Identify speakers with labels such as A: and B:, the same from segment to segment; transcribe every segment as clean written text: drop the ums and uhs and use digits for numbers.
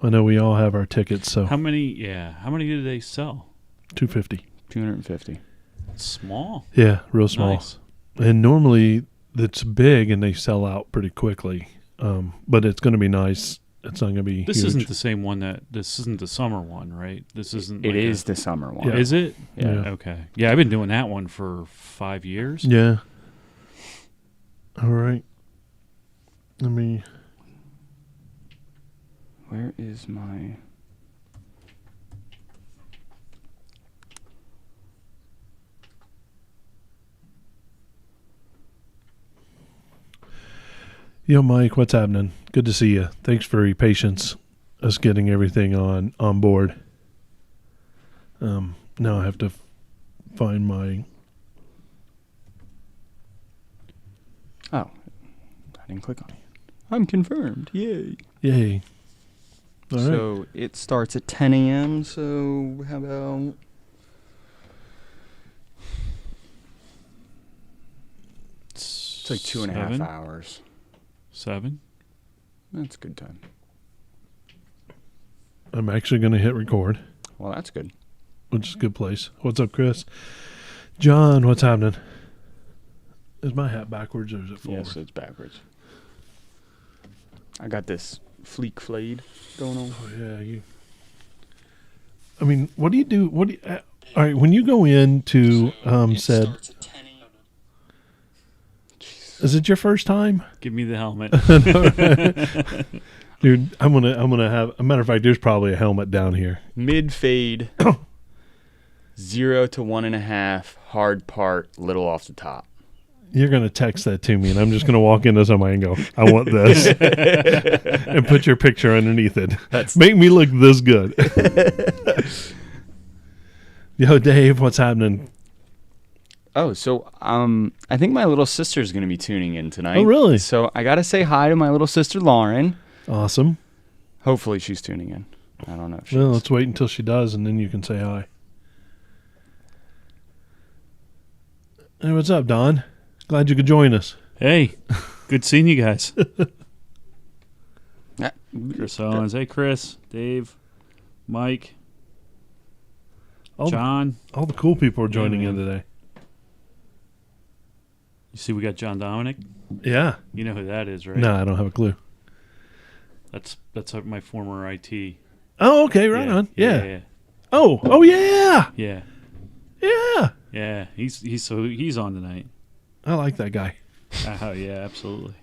A: I know we all have our tickets, so
B: How many do they sell?
A: 250.
C: 250.
B: Small.
A: Yeah, real small.
B: Nice.
A: And normally it's big and they sell out pretty quickly. But it's going to be nice. It's not going to be
B: This
A: huge.
B: isn't the same one this isn't the summer one, right? This isn't.
C: It is the summer one.
A: Yeah.
B: Is it?
A: Yeah.
B: Okay. Yeah, I've been doing that one for 5 years.
A: Yeah. All right. Let me...
C: Where is my...
A: Yo, Mike, what's happening? Good to see you. Thanks for your patience, us getting everything on board. Now I have to find my...
C: Oh, I didn't click on it. I'm confirmed. Yay.
A: Yay. All right.
C: So it starts at 10 a.m. So how about... It's like 2.5 hours.
B: 7?
C: That's a good time.
A: I'm actually going to hit record,
C: Well, that's good.
A: which is a good place. What's up, Chris? John, what's happening? Is my hat backwards or is it forward?
C: Yes, it's backwards. I got this fleek flayed going on.
A: Oh, yeah. I mean, what do you do? All right, when you go into said... Is it your first time?
B: Give me the helmet.
A: Dude, I'm gonna have a matter of fact, there's probably a helmet down here.
C: Mid fade, 0 to 1.5, hard part, little off the top.
A: You're gonna text that to me, and I'm just gonna walk into somebody and go, "I want this," and put your picture underneath it. Make me look this good. Yo, Dave, what's happening?
C: Oh, so I think my little sister's going to be tuning in tonight.
A: Oh, really?
C: So I got to say hi to my little sister, Lauren.
A: Awesome.
C: Hopefully she's tuning in. I don't know if she
A: Well,
C: is.
A: let's wait until she does, and then you can say hi. Hey, what's up, Don? Glad you could join us.
B: Hey, good seeing you guys.
C: Yeah.
B: Chris Owens. Hey, Chris, Dave, Mike,
A: All
B: John.
A: all the cool people are joining
B: Yeah,
A: in
B: man.
A: today.
B: You see, we got John Dominic.
A: Yeah.
B: You know who that is, right?
A: No, I don't have a clue.
B: That's my former IT.
A: Oh, okay, right on. Yeah.
B: Yeah.
A: Oh, yeah.
B: Yeah.
A: Yeah.
B: Yeah. He's on tonight.
A: I like that guy.
B: Oh yeah, absolutely.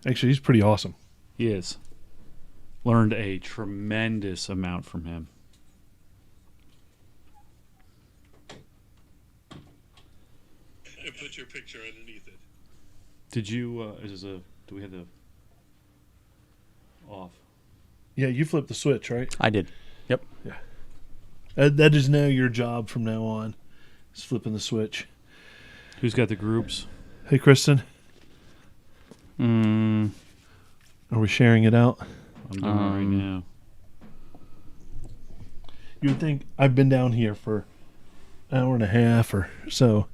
A: Actually, he's pretty awesome.
B: He is. Learned a tremendous amount from him.
A: And put your picture underneath it.
B: Did you? Do we have the off?
A: Yeah, you flipped the switch, right?
C: I did. Yep.
A: That is now your job from now on. Is flipping the switch.
B: Who's got the groups?
A: Hey, Kristen,
C: Mm,
A: are we sharing it out?
B: I'm doing it right now.
A: You would think I've been down here for an hour and a half or so.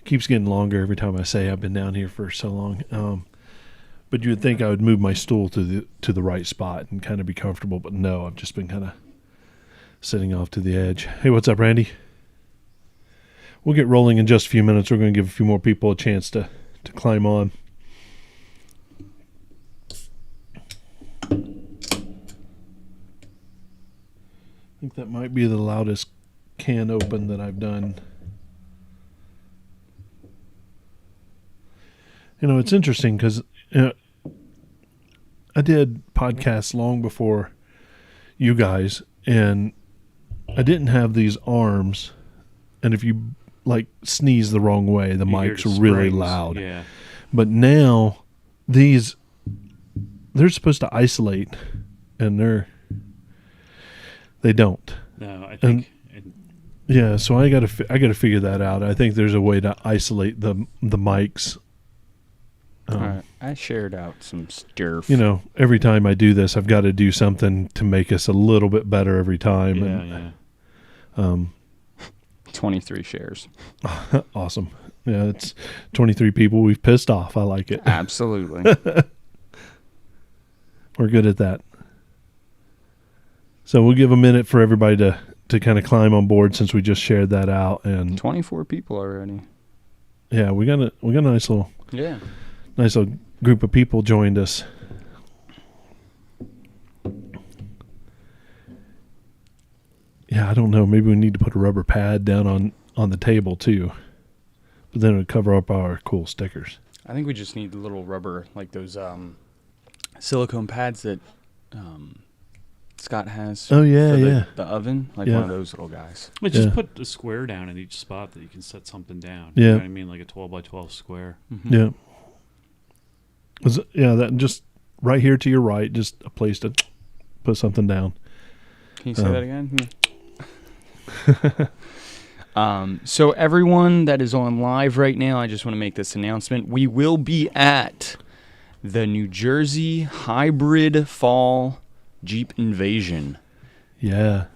A: Keeps getting longer every time I say I've been down here for so long. But you would think I would move my stool to the right spot and kind of be comfortable, but no, I've just been kind of sitting off to the edge. Hey, what's up, Randy? We'll get rolling in just a few minutes. We're going to give a few more people a chance to climb on. I think that might be the loudest can open that I've done. You know, it's interesting because I did podcasts long before you guys, and I didn't have these arms. And if you sneeze the wrong way, the
B: You hear
A: mic's
B: the
A: really
B: springs.
A: loud.
B: Yeah.
A: But now they're supposed to isolate, and they don't.
B: No, I think.
A: Yeah, so I got to figure that out. I think there's a way to isolate the mics.
C: all right. I shared out some stirf.
A: You know, every time I do this, I've got to do something to make us a little bit better every time.
B: Yeah, yeah.
C: 23 shares.
A: Awesome. Yeah, it's 23 people we've pissed off. I like it.
C: Absolutely.
A: We're good at that. So we'll give a minute for everybody to kind of climb on board since we just shared that out. And
C: 24 people already.
A: yeah, we got a nice little group of people joined us. Yeah, I don't know. Maybe we need to put a rubber pad down on the table too. But then it would cover up our cool stickers.
C: I think we just need the little rubber, like those silicone pads that Scott has.
A: Oh, yeah,
C: for
A: yeah.
C: The oven, like
A: Yeah.
C: one of those little guys.
B: But just put a square down in each spot that you can set something down.
A: Yeah.
B: You know what I mean? Like a 12 by 12 square.
C: Mhm.
A: Yeah. That just right here to your right, just a place to put something down.
C: Can you say that again? So everyone that is on live right now, I just want to make this announcement. We will be at the New Jersey Hybrid Fall Jeep Invasion.
A: Yeah.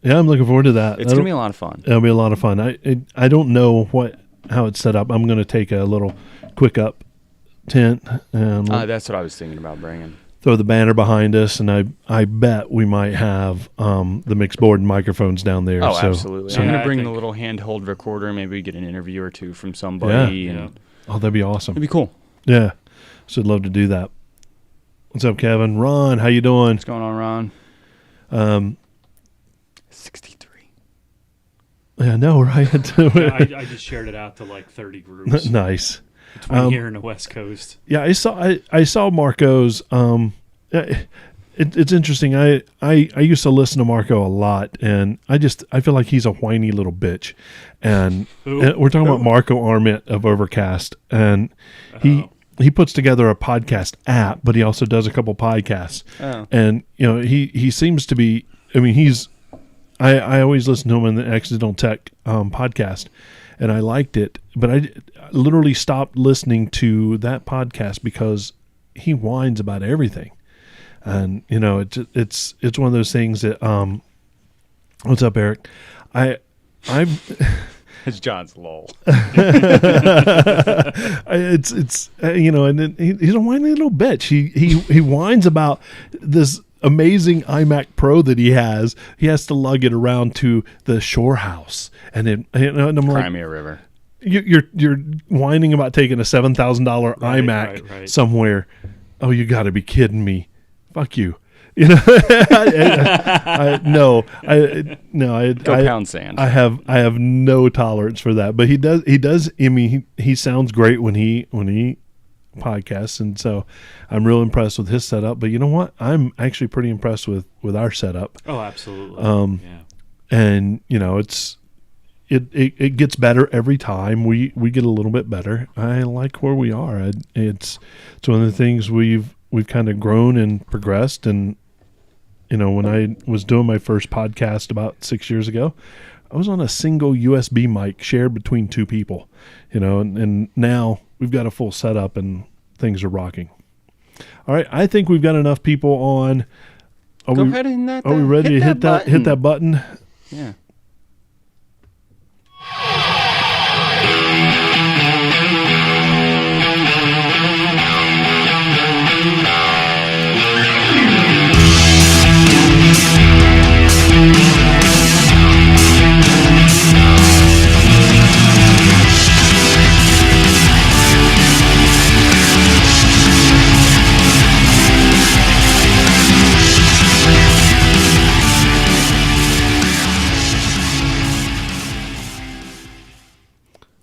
A: Yeah, I'm looking forward to that.
C: It's going to be a lot of fun.
A: It'll be a lot of fun. I don't know how it's set up. I'm going to take a little quick up tent and
C: That's what I was thinking about bringing.
A: throw the banner behind us, and I bet we might have the mixed board and microphones down there.
C: Oh,
A: so,
C: absolutely.
A: So,
C: I'm going
B: Yeah,
C: to bring
B: I
C: the
B: think-
C: little handheld recorder. Maybe get an interview or two from somebody.
A: Yeah.
C: And
A: oh, that'd be awesome.
C: it'd be cool.
A: Yeah. So I'd love to do that. What's up, Kevin? Ron, how you doing?
C: What's going on, Ron? 63.
A: Yeah, I know, right?
B: I just shared it out to like 30 groups
A: Nice.
B: between here and the West Coast.
A: Yeah, I saw Marco's. It's interesting. I used to listen to Marco a lot, and I feel like he's a whiny little bitch. And we're talking about Marco Arment of Overcast, and he puts together a podcast app, but he also does a couple podcasts.
C: Oh.
A: And he seems to be. I mean, I always listen to him in the Accidental Tech podcast, and I liked it, but I literally stopped listening to that podcast because he whines about everything. And it's one of those things that what's up, Eric? I'm
C: It's John's lull.
A: it's and then he's a whiny little bitch. He whines about this amazing iMac Pro that he has. He has to lug it around to the shore house, and then and I'm like,
C: Crimea River.
A: you're whining about taking a $7,000
B: Right,
A: iMac
B: right.
A: somewhere. Oh, you got to be kidding me! Fuck you! No.
C: Go pound sand.
A: I have no tolerance for that. But he does. I mean, he sounds great when he podcasts, and so I'm real impressed with his setup. But you know what? I'm actually pretty impressed with our setup.
B: Oh, absolutely. Yeah.
A: And it gets better every time. We get a little bit better. I like where we are. It's one of the things we've kind of grown and progressed. And when I was doing my first podcast about 6 years ago, I was on a single USB mic shared between two people. And now we've got a full setup and things are rocking. All right, I think we've got enough people on.
C: Go ahead and hit that.
A: Are we ready to hit that button?
C: Yeah.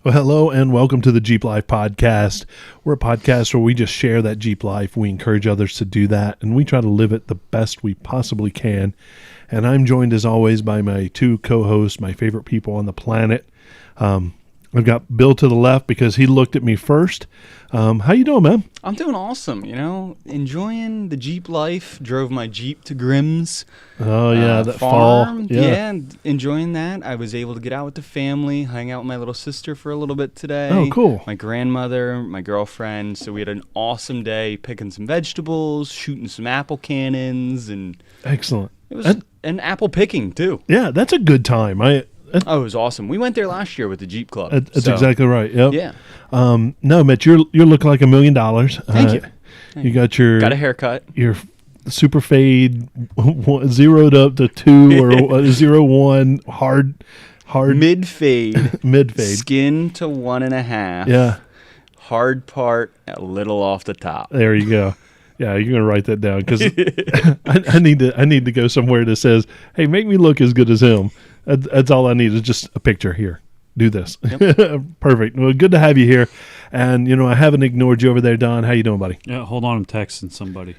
A: Well, hello and welcome to the Jeep Life Podcast. We're a podcast where we just share that Jeep life. We encourage others to do that, and we try to live it the best we possibly can. And I'm joined, as always, by my two co-hosts, my favorite people on the planet. I've got Bill to the left because he looked at me first. How you doing, man?
C: I'm doing awesome, enjoying the Jeep life. Drove my Jeep to Grimm's.
A: Oh, yeah, that
C: farm.
A: fall. Yeah.
C: Enjoying that. I was able to get out with the family, hang out with my little sister for a little bit today.
A: Oh, cool.
C: My grandmother, my girlfriend. So we had an awesome day picking some vegetables, shooting some apple cannons, and
A: Excellent.
C: it was an apple picking too.
A: Yeah, that's a good time.
C: It was awesome. We went there last year with the Jeep Club.
A: That's exactly right. Yep.
C: Yeah.
A: No, Mitch, you're looking like $1 million.
C: Thank you.
A: You got
C: Got a haircut.
A: Your super fade, zeroed up to 2 or 0-1, hard
C: Mid fade,
A: mid fade.
C: skin to 1.5.
A: Yeah,
C: Hard part a little off the top.
A: there you go. Yeah, you're gonna write that down because I need to go somewhere that says, "Hey, make me look as good as him." That's all I need is just a picture here. Do this.
C: Yep.
A: Perfect. Well, good to have you here. And I haven't ignored you over there, Don. How you doing, buddy?
B: Yeah, hold on, I'm texting somebody.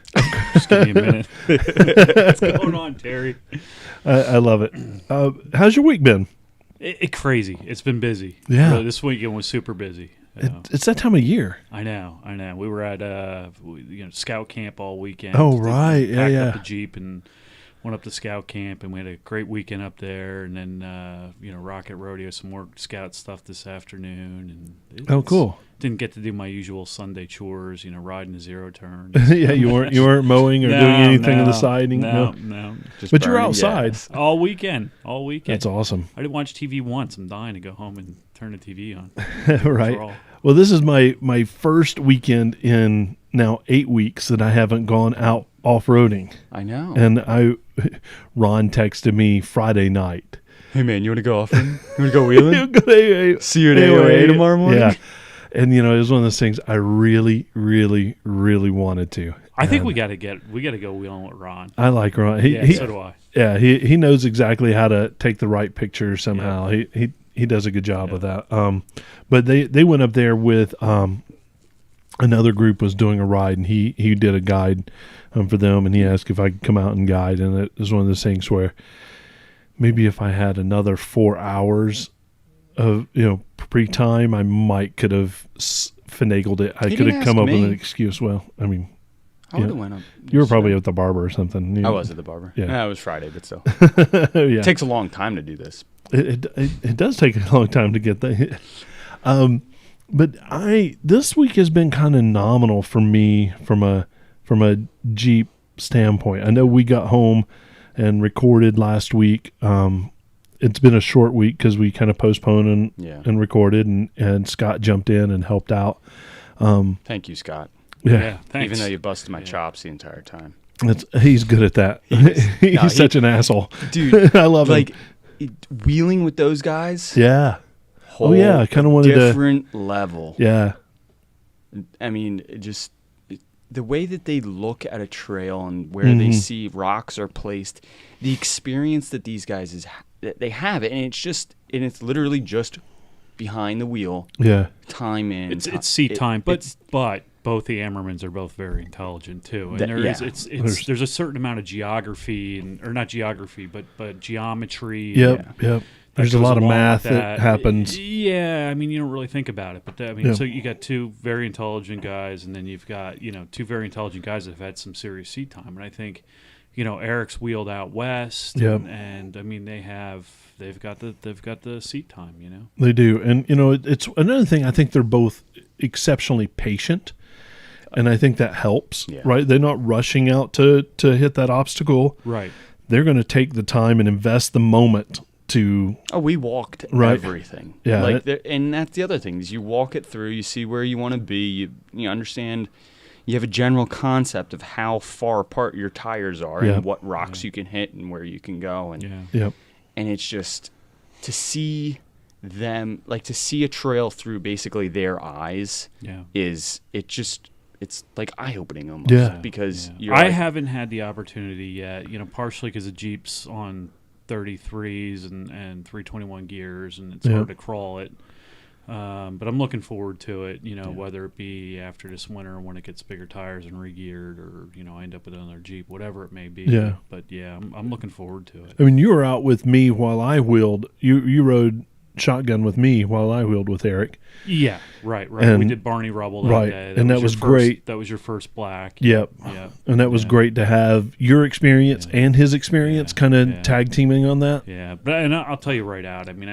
B: Just give me a minute. What's going on, Terry?
A: I love it. How's your week been?
B: It crazy. It's been busy.
A: Yeah.
B: Really, this weekend was super busy.
A: It's that time of year.
B: I know. We were at scout camp all weekend.
A: Oh, right. Yeah,
B: packed
A: yeah.
B: up the Jeep and went up to scout camp, and we had a great weekend up there. And then Rocket Rodeo, some more scout stuff this afternoon. And
A: Oh, cool.
B: Didn't get to do my usual Sunday chores, riding a zero turn.
A: Yeah, you weren't mowing or doing anything on the siding.
B: No.
C: Just
A: But you're
C: burning
A: outside.
C: gas.
B: All weekend.
A: That's awesome.
B: I didn't watch TV once. I'm dying to go home and turn the TV on.
A: Right.
B: For all.
A: Well, this is my first weekend in now 8 weeks that I haven't gone out off-roading.
C: I know.
A: And Ron texted me Friday night.
C: Hey, man, you want to go off? You want to go wheeling?
A: Hey,
C: See you at AOA tomorrow morning?
A: Yeah. And it was one of those things I really, really, really wanted to.
B: I think
A: And
B: we got to go wheeling with Ron.
A: I like Ron.
B: So do I.
A: Yeah, he knows exactly how to take the right picture somehow. Yeah. He does a good job of that. But they went up there with another group was doing a ride, and he did a guide for them, and he asked if I could come out and guide, and it was one of those things where maybe if I had another 4 hours of pre-time, I might could have finagled it. I
C: He
A: could
C: didn't
A: have come
C: ask
A: up with
C: me.
A: an excuse. Well, I mean,
C: I would have went up.
A: you were probably at the barber or something.
C: I was at the barber.
A: Yeah.
C: It was Friday, but still.
A: Yeah.
C: It takes a long time to do this.
A: It does take a long time to get that. But this week has been kind of nominal for me from a Jeep standpoint. I know we got home and recorded last week. It's been a short week because we kind of postponed and recorded, and Scott jumped in and helped out.
C: Thank you, Scott.
B: Yeah, thanks.
C: Even though you busted my chops the entire time.
A: He's good at that. He's such an asshole.
C: Dude,
A: I love him.
C: Wheeling with those guys.
A: Yeah. Oh, yeah. I kind of wanted
C: different level.
A: Yeah.
C: I mean, the way that they look at a trail and where they see rocks are placed, the experience that these guys they have it, and it's literally just behind the wheel.
A: Yeah.
C: Time in.
B: It's seat time, but both the Ammermans are both very intelligent too, and there's a certain amount of geography or not geography, but geometry.
A: Yep. There's a lot of math that happens.
B: Yeah, I mean, you don't really think about it, but so you got two very intelligent guys, and then you've got two very intelligent guys that have had some serious seat time, and I think Eric's wheeled out west, and I mean they've got the seat time,
A: They do, and it's another thing. I think they're both exceptionally patient, and I think that helps.
C: Yeah.
A: Right? They're not rushing out to hit that obstacle.
B: Right.
A: They're going to take the time and invest the moment to.
C: Oh, we walked
A: Right.
C: everything.
A: Yeah,
C: and that's the other thing is you walk it through. You see where you want to be. You understand. You have a general concept of how far apart your tires are and what rocks you can hit and where you can go. And and it's just to see them, to see a trail through basically their eyes it's like eye-opening almost.
A: Yeah.
C: Because
B: I haven't had the opportunity yet, partially because the Jeep's on 33s and 321 gears, and it's hard to crawl it. But I'm looking forward to it, whether it be after this winter when it gets bigger tires and re-geared, or, I end up with another Jeep, whatever it may be.
A: Yeah.
B: But, I'm looking forward to it.
A: I mean, you were out with me while I wheeled. You rode shotgun with me while I wheeled with Eric.
B: Yeah, right.
A: And,
B: we did Barney Rubble that day.
A: That was great.
B: That was your first black.
A: Yep. And that was great to have your experience and his experience kind of tag teaming on that.
B: Yeah, but I'll tell you right out. I mean,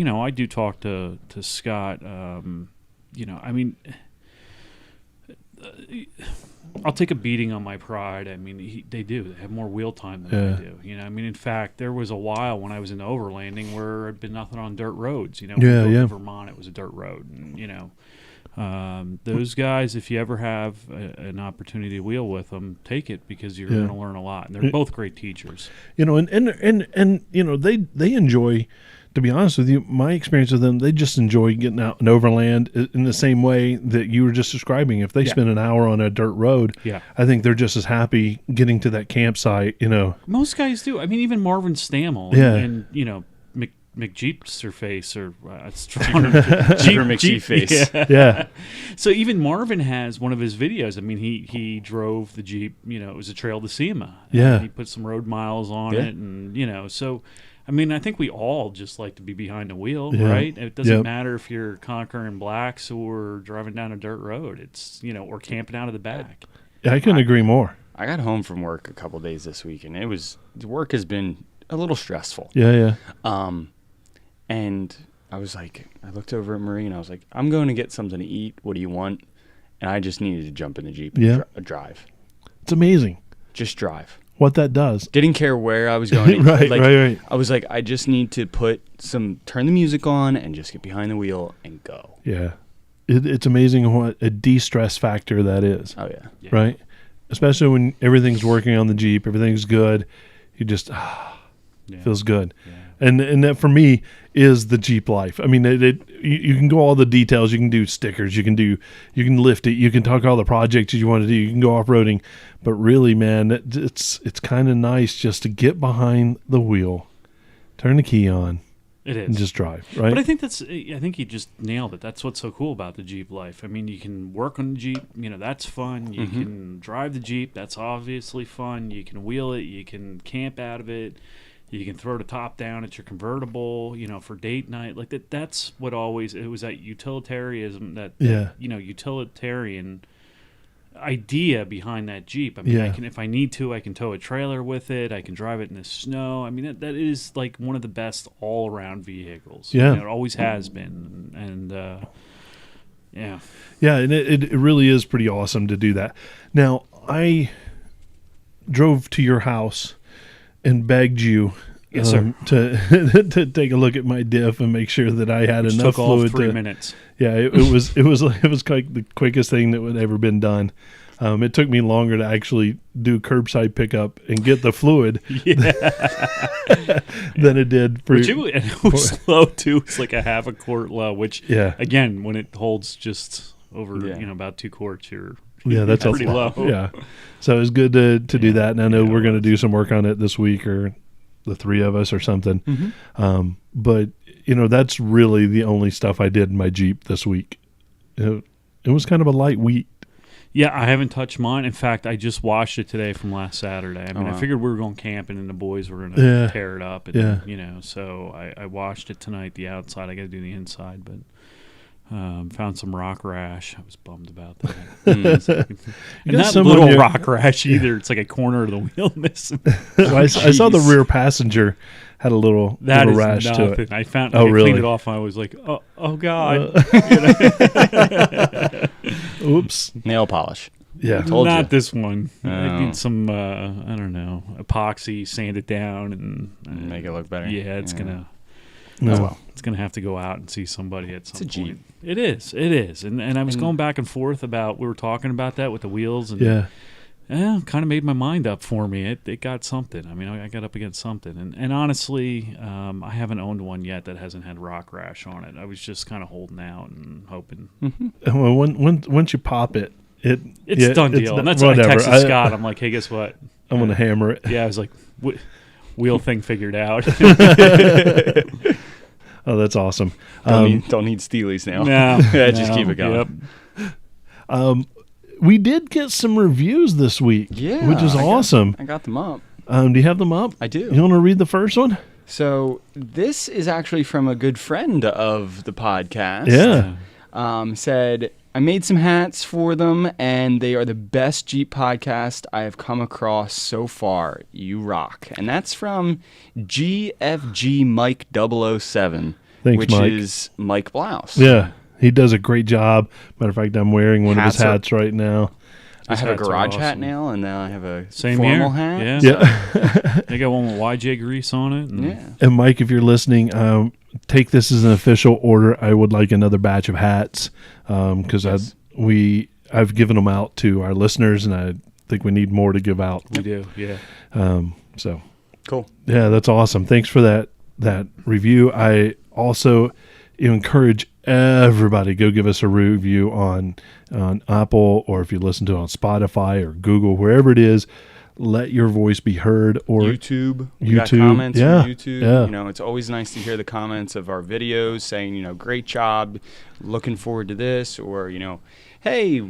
B: I do talk to Scott. I mean, I'll take a beating on my pride. I mean, they have more wheel time than I do. I mean, in fact, there was a while when I was in overlanding where there'd been nothing on dirt roads. To Vermont, it was a dirt road, and Those guys, if you ever have an opportunity to wheel with them, take it because you're going to learn a lot. And they're both great teachers.
A: You know, and you know, they enjoy, to be honest with you, my experience with them, they just enjoy getting out and overland in the same way that you were just describing. If they spend an hour on a dirt road, I think they're just as happy getting to that campsite, you know.
B: Most guys do. I mean, even Marvin Stammel and you know, McJeepsterface or
C: McJeepface.
A: Yeah.
B: So even Marvin has one of his videos. I mean, he drove the Jeep. You know, it was a Trail to SEMA.
A: Yeah.
B: He put some road miles on it, and you know, so. I mean, I think we all just like to be behind the wheel, right? It doesn't matter if you're conquering blacks or driving down a dirt road. It's, you know, or camping out of the back.
A: I couldn't agree more.
C: I got home from work a couple days this week, and work has been a little stressful.
A: Yeah.
C: And I was like, I looked over at Marie, and I was like, I'm going to get something to eat. What do you want? And I just needed to jump in the Jeep and drive.
A: It's amazing.
C: Just drive.
A: What that does.
C: Didn't care where I was going.
A: Right.
C: I was like, I just need to turn the music on and just get behind the wheel and go.
A: Yeah. It's amazing what a de-stress factor that is.
C: Oh, yeah.
A: Right? Especially when everything's working on the Jeep, everything's good. You just, feels good. Yeah. And that for me is the Jeep life. I mean, you can go all the details. You can do stickers. You can lift it. You can talk all the projects you want to do. You can go off-roading. But really, man, it's kind of nice just to get behind the wheel, turn the key on,
B: it is,
A: and just drive, right?
B: But I think you just nailed it. That's what's so cool about the Jeep life. I mean, you can work on the Jeep, you know, that's fun. You can drive the Jeep, that's obviously fun. You can wheel it, you can camp out of it. You can throw the top down at your convertible, you know, for date night. Like that's what always, it was that utilitarianism, that you know, utilitarian idea behind that Jeep. I mean, if I need to, I can tow a trailer with it. I can drive it in the snow. I mean, that is like one of the best all-around vehicles.
A: Yeah.
B: You know, it always has been. And yeah,
A: and it really is pretty awesome to do that. Now, I drove to your house and begged you to take a look at my diff and make sure that I had enough fluid.
B: Took all 3 minutes.
A: Yeah, it was like the quickest thing that would ever been done. It took me longer to actually do curbside pickup and get the fluid than it did for.
B: And it was slow too. It's like a half a quart low, which again, when it holds just over about 2 quarts,
A: that's
B: pretty low.
A: Yeah, so it was good to do that, and I know we're going to do some work on it this week, or the 3 of us or something. But you know, that's really the only stuff I did in my Jeep this week. It was kind of a light week.
B: Yeah, I haven't touched mine. In fact, I just washed it today from last Saturday. I mean, I figured we were going camping and the boys were going to tear it up. And, you know, so I washed it tonight, the outside. I got to do the inside, but found some rock rash. I was bummed about that. And not little rock rash either. It's like a corner of the wheel missing.
A: I saw the rear passenger had a little rash to it.
B: I found.
A: I
B: cleaned it off. And I was like, oh God.
A: Oops.
C: Nail polish.
A: Yeah.
B: Not this one. I need some, I don't know, epoxy, sand it down, and
C: make it look better.
B: Yeah, it's gonna.
A: No.
B: It's gonna have to go out and see somebody at some
C: point.
B: Jeep. It is, and I was going back and forth about. We were talking about that with the wheels, and kind of made my mind up for me. It got something. I mean, I got up against something, and honestly, I haven't owned one yet that hasn't had rock rash on it. I was just kind of holding out and hoping.
A: Well, once you pop it,
B: it's done deal. And that's what I texted Scott. I'm like, hey, guess what?
A: I'm gonna hammer it.
B: Yeah, I was like, wheel thing figured out.
A: Oh, that's awesome.
C: Don't need Steelies now.
B: No,
C: just keep it going.
B: Yep.
A: We did get some reviews this week, which is awesome.
C: I got them up.
A: Do you have them up?
C: I do.
A: You want to read the first one?
C: So this is actually from a good friend of the podcast.
A: Yeah.
C: Said, I made some hats for them, and they are the best Jeep podcast I have come across so far. You rock. And that's from GFG Mike 007,
A: Thanks, Mike.
C: Is Mike Blouse.
A: Yeah. He does a great job. Matter of fact, I'm wearing one of his hats right now.
C: I have a
B: hats are
C: garage hat
B: awesome.
C: now, and now I have a
B: Same
C: formal
B: here.
C: hat.
A: Yeah.
B: They got one with YJ grease on it. And
C: Yeah.
A: And Mike, if you're listening, take this as an official order. I would like another batch of hats because
C: Yes.
A: I've given them out to our listeners, and I think we need more to give out.
B: we do, yeah.
A: So
C: Cool.
A: yeah, that's awesome. Thanks for that review. I also encourage everybody go give us a review on Apple, or if you listen to it on Spotify or Google, wherever it is. Let your voice be heard. Or
C: YouTube. We got
A: YouTube,
C: comments
A: yeah,
C: from YouTube.
A: yeah.
C: You know, it's always nice to hear the comments of our videos saying, you know, great job, looking forward to this, or, you know, hey,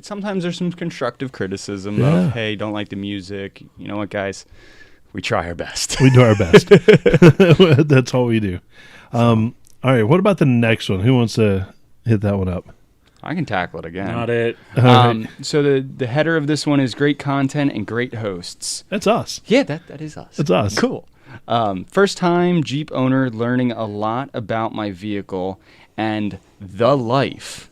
C: sometimes there's some constructive criticism
A: Yeah.
C: of, hey, don't like the music. You know what, guys? We try our best.
A: we do our best. That's all we do. All right, what about the next one? Who wants to hit that one up?
C: I can tackle it again.
B: Not it.
A: All right.
C: So the header of this one is great content and great hosts.
A: That's us.
C: Yeah, that is us.
A: That's us.
C: Cool. First time Jeep owner, learning a lot about my vehicle and the life.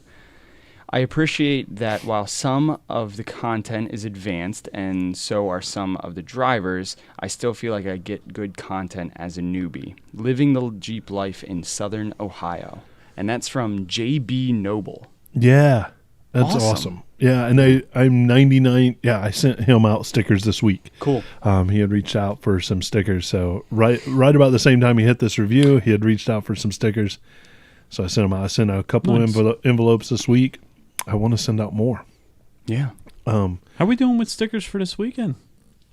C: I appreciate that while some of the content is advanced and so are some of the drivers, I still feel like I get good content as a newbie. Living the Jeep life in Southern Ohio. And that's from JB Noble.
A: Yeah, that's
C: Awesome.
A: awesome. Yeah, and I'm 99. Yeah, I sent him out stickers this week.
C: Cool.
A: He had reached out for some stickers. So right about the same time he hit this review, he had reached out for some stickers. So I sent him out. I sent out a couple
B: Nice.
A: envelopes this week. I want to send out more.
C: Yeah.
B: How are we doing with stickers for this weekend?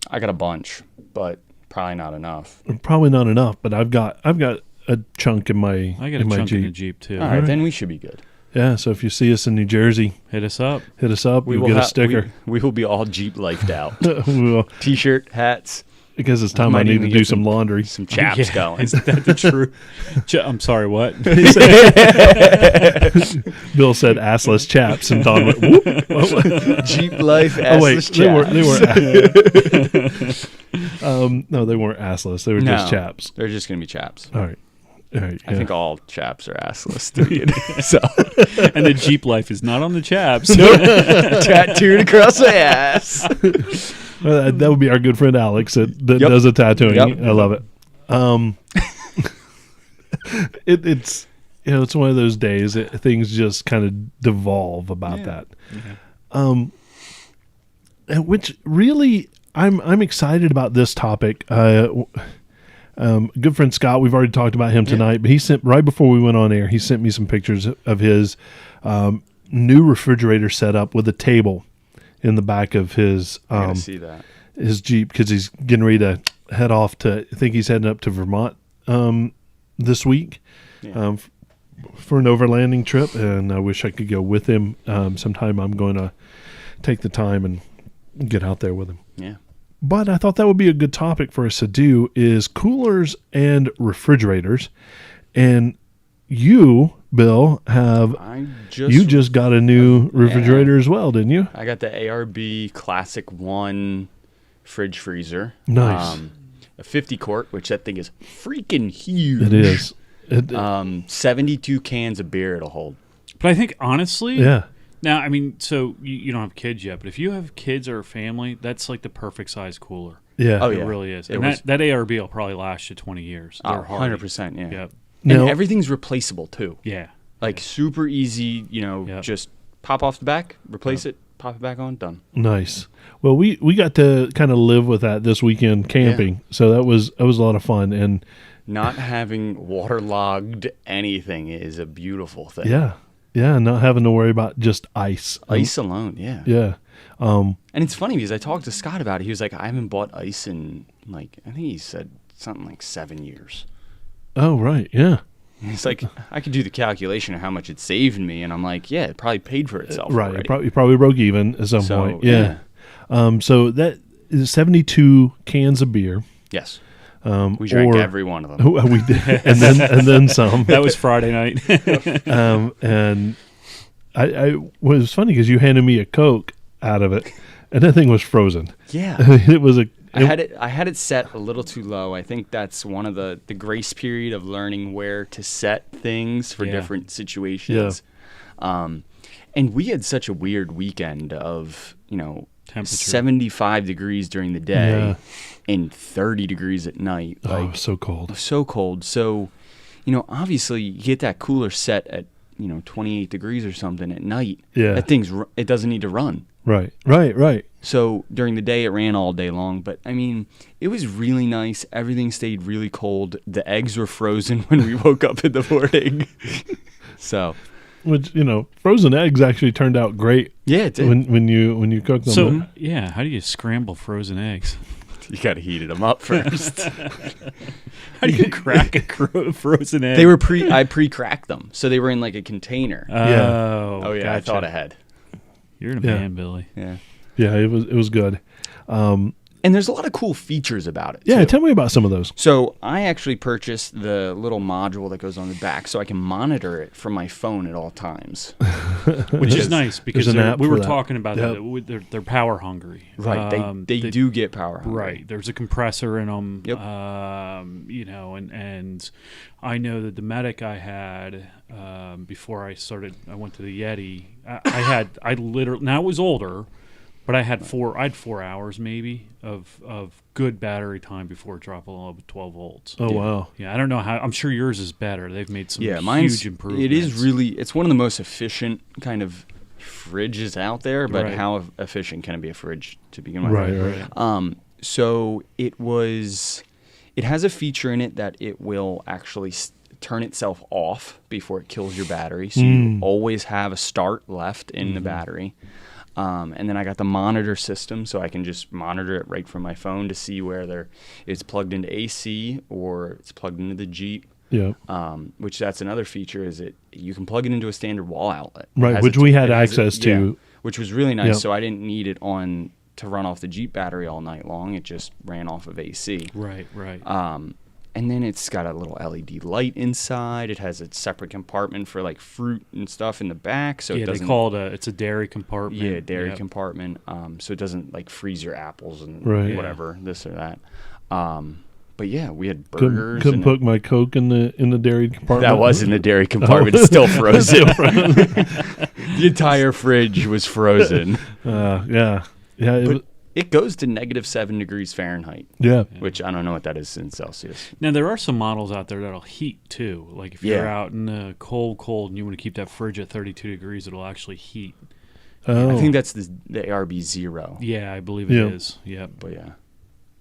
C: I got a bunch, but probably not enough.
A: Probably not enough, but I've got a chunk in my
B: I got a
A: my
B: chunk in the
A: Jeep.
B: Jeep too.
C: All right, then we should be good.
A: Yeah, so if you see us in New Jersey,
B: Hit us up.
A: hit us up.
C: We
A: We'll
C: will
A: get a
C: ha-
A: sticker.
C: We will be all Jeep lifed out.
A: We will,
C: T-shirt, hats,
A: because it's time I
C: Might
A: need
C: even
A: to do
C: get
A: some laundry.
C: some chaps going.
B: Isn't that the truth? I'm sorry, what?
A: Bill said assless chaps, and Don went, whoop.
C: Jeep life.
A: Oh wait,
C: assless
A: they
C: chaps.
A: weren't. No, they weren't assless. They were just
C: No.
A: chaps.
C: They're just gonna be chaps.
A: All right.
C: I
A: Yeah.
C: think all chaps are assless. Dude. So
B: And the Jeep life is not on the chaps.
C: tattooed across the ass.
A: Well, that would be our good friend Alex that
C: Yep.
A: does the tattooing.
C: Yep.
A: I love it. It's it's one of those days that things just kind of devolve about that. And which really I'm excited about this topic. Good friend Scott, we've already talked about him tonight, but he sent right before we went on air. He sent me some pictures of his new refrigerator setup with a table in the back of his
C: I gotta see that.
A: his Jeep because he's getting ready to head off to. I think he's heading up to Vermont this week
C: Yeah.
A: for an overlanding trip, and I wish I could go with him. Sometime I'm going to take the time and get out there with him.
C: Yeah.
A: But I thought that would be a good topic for us to do is coolers and refrigerators. And you, Bill, you just got a new refrigerator as well, didn't you?
C: I got the ARB Classic 1 fridge freezer.
A: Nice.
C: A 50 quart, which that thing is freaking huge.
A: It is.
C: 72 cans of beer it'll hold.
B: But I think honestly,
A: Yeah.
B: now I mean, so you don't have kids yet, but if you have kids or a family, that's like the perfect size cooler.
A: Yeah.
C: Oh,
B: It
C: yeah.
B: really is.
C: It
B: And
C: was-
B: that ARB will probably last you 20 years. They're hardy.
C: 100%, yeah.
B: Yep.
C: And
A: Now-
C: everything's replaceable too.
B: Yeah.
C: Like super easy,
B: Yep.
C: just pop off the back, replace it, pop it back on, done.
A: Nice. Well, we got to kind of live with that this weekend camping, so that was a lot of fun. And
C: Not having waterlogged anything is a beautiful thing.
A: yeah, not having to worry about just ice.
C: Ice alone, yeah.
A: Yeah.
C: And it's funny because I talked to Scott about it. He was like, I haven't bought ice in like, I think he said something like 7 years.
A: Oh, right. Yeah.
C: It's like, I could do the calculation of how much it saved me. And I'm like, yeah, it probably paid for itself.
A: Right.
C: already.
A: You probably broke even at some
C: So,
A: point. Yeah. So that is 72 cans of beer.
C: Yes. We drank
A: or-
C: every one of them.
A: We did, and then some.
B: That was Friday night.
A: And I was funny because you handed me a Coke out of it, and that thing was frozen.
C: Yeah.
A: It was a.
C: I had it set a little too low. I think that's one of the grace period of learning where to set things for
B: Yeah.
C: different situations. And we had such a weird weekend of
B: Temperature.
C: 75 degrees during the day and 30 degrees at night.
A: Oh, so cold.
C: So cold. So, obviously you get that cooler set at, 28 degrees or something at night.
A: Yeah.
C: That thing's, it doesn't need to run.
A: Right.
C: So during the day it ran all day long, but I mean, it was really nice. Everything stayed really cold. The eggs were frozen when we woke up in the morning. So,
A: which, frozen eggs actually turned out great.
C: Yeah, it did.
A: When you cook them.
B: So, how do you scramble frozen eggs?
C: You got to heat them up first.
B: How do you crack a frozen egg?
C: They were I pre-cracked them, so they were in like a container.
B: Oh
C: yeah,
B: gotcha.
C: I thought ahead.
B: You're in a man, Billy.
A: Yeah, it was good.
C: And there's a lot of cool features about it.
A: Yeah,
C: too.
A: tell me about some of those.
C: So I actually purchased the little module that goes on the back, so I can monitor it from my phone at all times,
B: which is nice because
A: an app
B: we
A: for
B: were
A: that.
B: talking about that. They're power hungry.
C: Right, they do get power hungry.
B: Right, there's a compressor in them.
C: Yep.
B: And I know the Dometic I had before I went to the Yeti. I literally, now it was older, but I had 4 hours maybe of good battery time before it dropped below 12 volts.
A: Oh, wow.
B: Yeah, I don't know how. I'm sure yours is better. They've made some
C: mine's,
B: huge improvements.
C: It is really. It's one of the most efficient kind of fridges out there. But
B: Right.
C: how efficient can it be a fridge to begin with?
A: Right.
C: So it has a feature in it that it will actually turn itself off before it kills your battery. So you always have a start left in the battery. And then I got the monitor system, so I can just monitor it right from my phone to see whether it's plugged into AC or it's plugged into the Jeep.
A: Yeah.
C: Which that's another feature is you can plug it into a standard wall outlet.
A: Right, which we had access to.
C: Which was really nice.
A: Yep.
C: So I didn't need it on to run off the Jeep battery all night long. It just ran off of AC.
B: Right.
C: And then it's got a little LED light inside. It has a separate compartment for like fruit and stuff in the back, so it doesn't.
B: They call it it's a dairy compartment.
C: Yeah, dairy compartment. So it doesn't like freeze your apples and
A: Right.
C: whatever this or that. But yeah, we had burgers.
A: Couldn't put my Coke in the dairy compartment.
C: That was in the dairy compartment. It's still frozen. The entire fridge was frozen.
A: Yeah.
C: It goes to -7 degrees Fahrenheit.
A: Yeah.
C: Which I don't know what that is in Celsius.
B: Now there are some models out there that'll heat too. Like if you're
C: Yeah.
B: out in the cold, and you want to keep that fridge at 32 degrees, it'll actually heat.
A: Oh.
C: I think that's the ARB Zero.
B: Yeah, I believe it
A: Yeah.
B: is. Yep.
C: But yeah,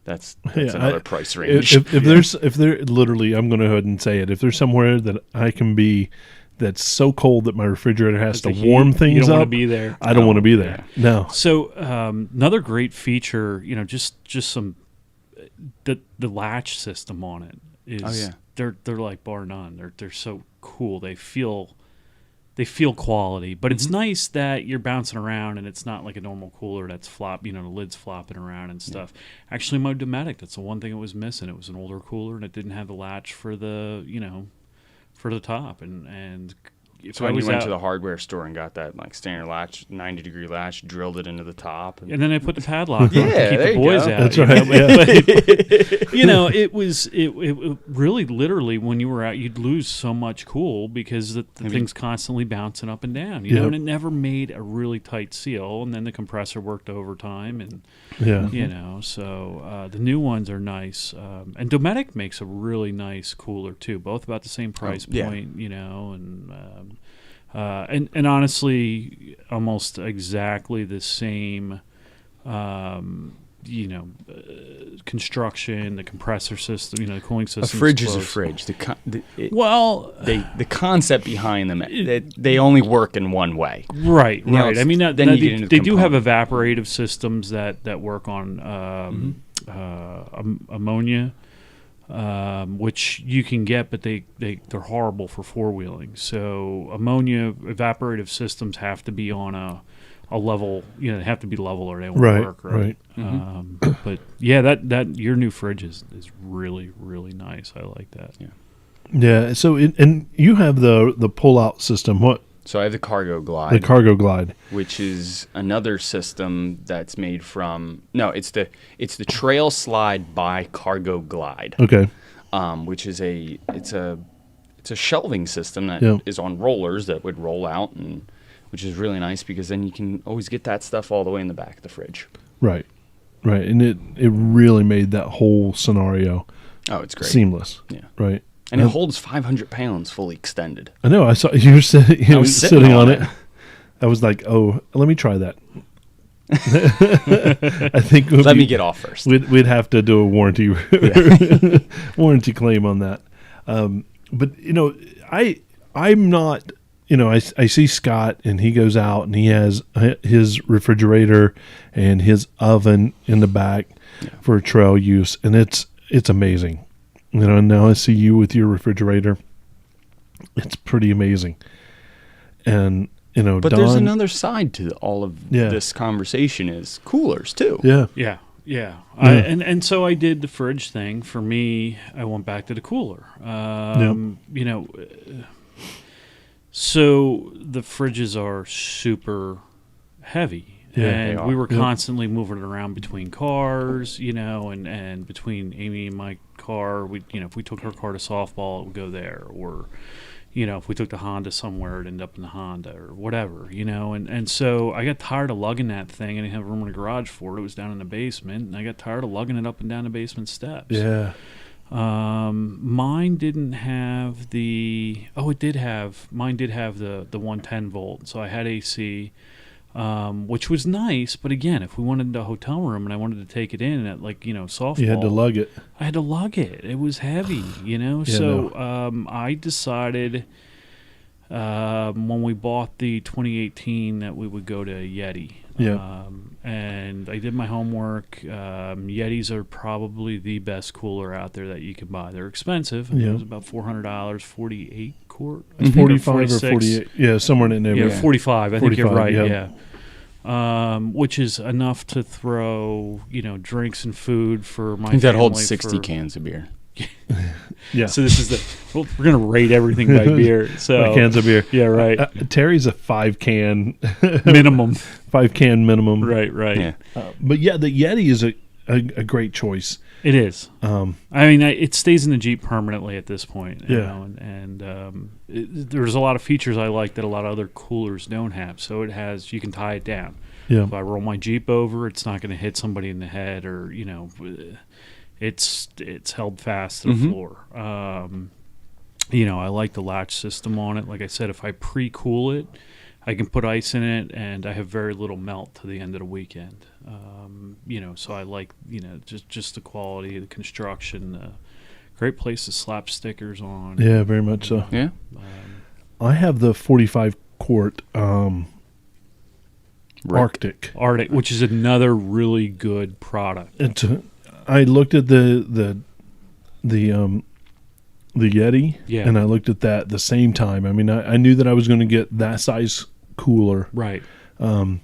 C: that's
A: Yeah,
C: another price range.
A: If there literally, I'm going to go ahead and say it. If there's somewhere that I can be that's so cold that my refrigerator has to
B: The heat,
A: warm
B: you
A: things
B: don't want to
A: up,
B: be there.
A: I don't want to be there. No.
B: So another great feature, just some the latch system on it is.
C: Oh, yeah.
B: They're like bar none. They're so cool. They feel quality, but it's nice that you're bouncing around and it's not like a normal cooler that's the lid's flopping around and stuff. Actually, my Dometic, that's the one thing it was missing. It was an older cooler and it didn't have the latch for the top and if
C: So
B: I
C: when you
B: was
C: went
B: out,
C: to the hardware store and got that like standard latch, 90-degree latch, drilled it into the top,
B: and then I put the padlock on to
C: Yeah,
B: keep
C: there
B: the
C: you
B: boys
C: go.
B: out.
A: That's right.
B: But, it was it really literally when you were out, you'd lose so much cool because the thing's constantly bouncing up and down.
A: Yep.
B: And it never made a really tight seal, and then the compressor worked overtime, and
A: Yeah.
B: so the new ones are nice. And Dometic makes a really nice cooler too, both about the same price point, and honestly, almost exactly the same, construction, the compressor system, the cooling system.
C: a fridge is a fridge. The concept behind them, they only work in one way.
B: Right. I mean,
C: then you get into
B: they do have
C: component.
B: evaporative systems that work on ammonia. Which you can get, but they're horrible for four-wheeling. So ammonia evaporative systems have to be on a level, they have to be level or they won't work. Right. But yeah, that your new fridge is really, really nice. I like that.
C: Yeah.
A: Yeah. So and you have the pull-out system. What?
C: So I have the Cargo Glide.
A: The Cargo Glide,
C: which is another system that's made from it's the Trail Slide by Cargo Glide.
A: Okay.
C: Which is it's a shelving system that is on rollers that would roll out, and which is really nice because then you can always get that stuff all the way in the back of the fridge.
A: Right. And it really made that whole scenario
C: Oh, it's great.
A: seamless.
C: Yeah.
A: Right.
C: And it holds 500 pounds fully extended.
A: I know. I saw you were sitting.
C: I was
A: sitting on it. I was like, "Oh, let me try that." I think
C: Let me get off first.
A: We'd have to do a warranty warranty claim on that. But I'm not. I see Scott and he goes out and he has his refrigerator and his oven in the back for trail use, and it's amazing. And now I see you with your refrigerator. It's pretty amazing. And
C: But
A: Don,
C: there's another side to all of this conversation is coolers too.
A: Yeah.
B: Yeah. And so I did the fridge thing. For me, I went back to the cooler. So the fridges are super heavy.
A: Yeah,
B: and we were constantly moving it around between cars, and between Amy and my car. If we took her car to softball, it would go there. Or, if we took the Honda somewhere, it'd end up in the Honda or whatever, And so I got tired of lugging that thing. I didn't have room in the garage for it. It was down in the basement. And I got tired of lugging it up and down the basement steps.
A: Yeah.
B: Mine didn't have mine did have the 110 volt. So I had AC. Which was nice, but again, if we wanted a hotel room and I wanted to take it in at softball,
A: You had to lug it.
B: I had to lug it. It was heavy, I decided when we bought the 2018 that we would go to Yeti.
A: Yeah.
B: And I did my homework. Yetis are probably the best cooler out there that you can buy. They're expensive. It was about $400, 48 quart.
A: 45 or 48. Yeah, somewhere in that neighborhood.
B: Yeah, 45. I think you're
A: 45,
B: right.
A: yeah.
B: Which is enough to throw, drinks and food for my
C: I think that holds
B: family
C: 60 cans of beer.
A: Yeah.
B: So this is we're going to rate everything by beer. So
A: cans of beer.
B: Yeah, right.
A: Terry's a 5-can
B: Minimum.
A: 5-can minimum.
B: Right.
C: Yeah.
A: But yeah, the Yeti is a great choice.
B: It is. It stays in the Jeep permanently at this point. There's a lot of features I like that a lot of other coolers don't have. So you can tie it down.
A: Yeah.
B: If I roll my Jeep over, it's not going to hit somebody in the head or, it's held fast to the floor. I like the latch system on it. Like I said, if I pre-cool it, I can put ice in it, and I have very little melt to the end of the weekend. So I like, just the quality, the construction, great place to slap stickers on.
A: Yeah, very much so.
C: Yeah.
A: I have the 45 quart Arctic,
B: which is another really good product.
A: I looked at the Yeti, and I looked at that at the same time. I mean, I knew that I was going to get that size cooler,
B: right?
A: And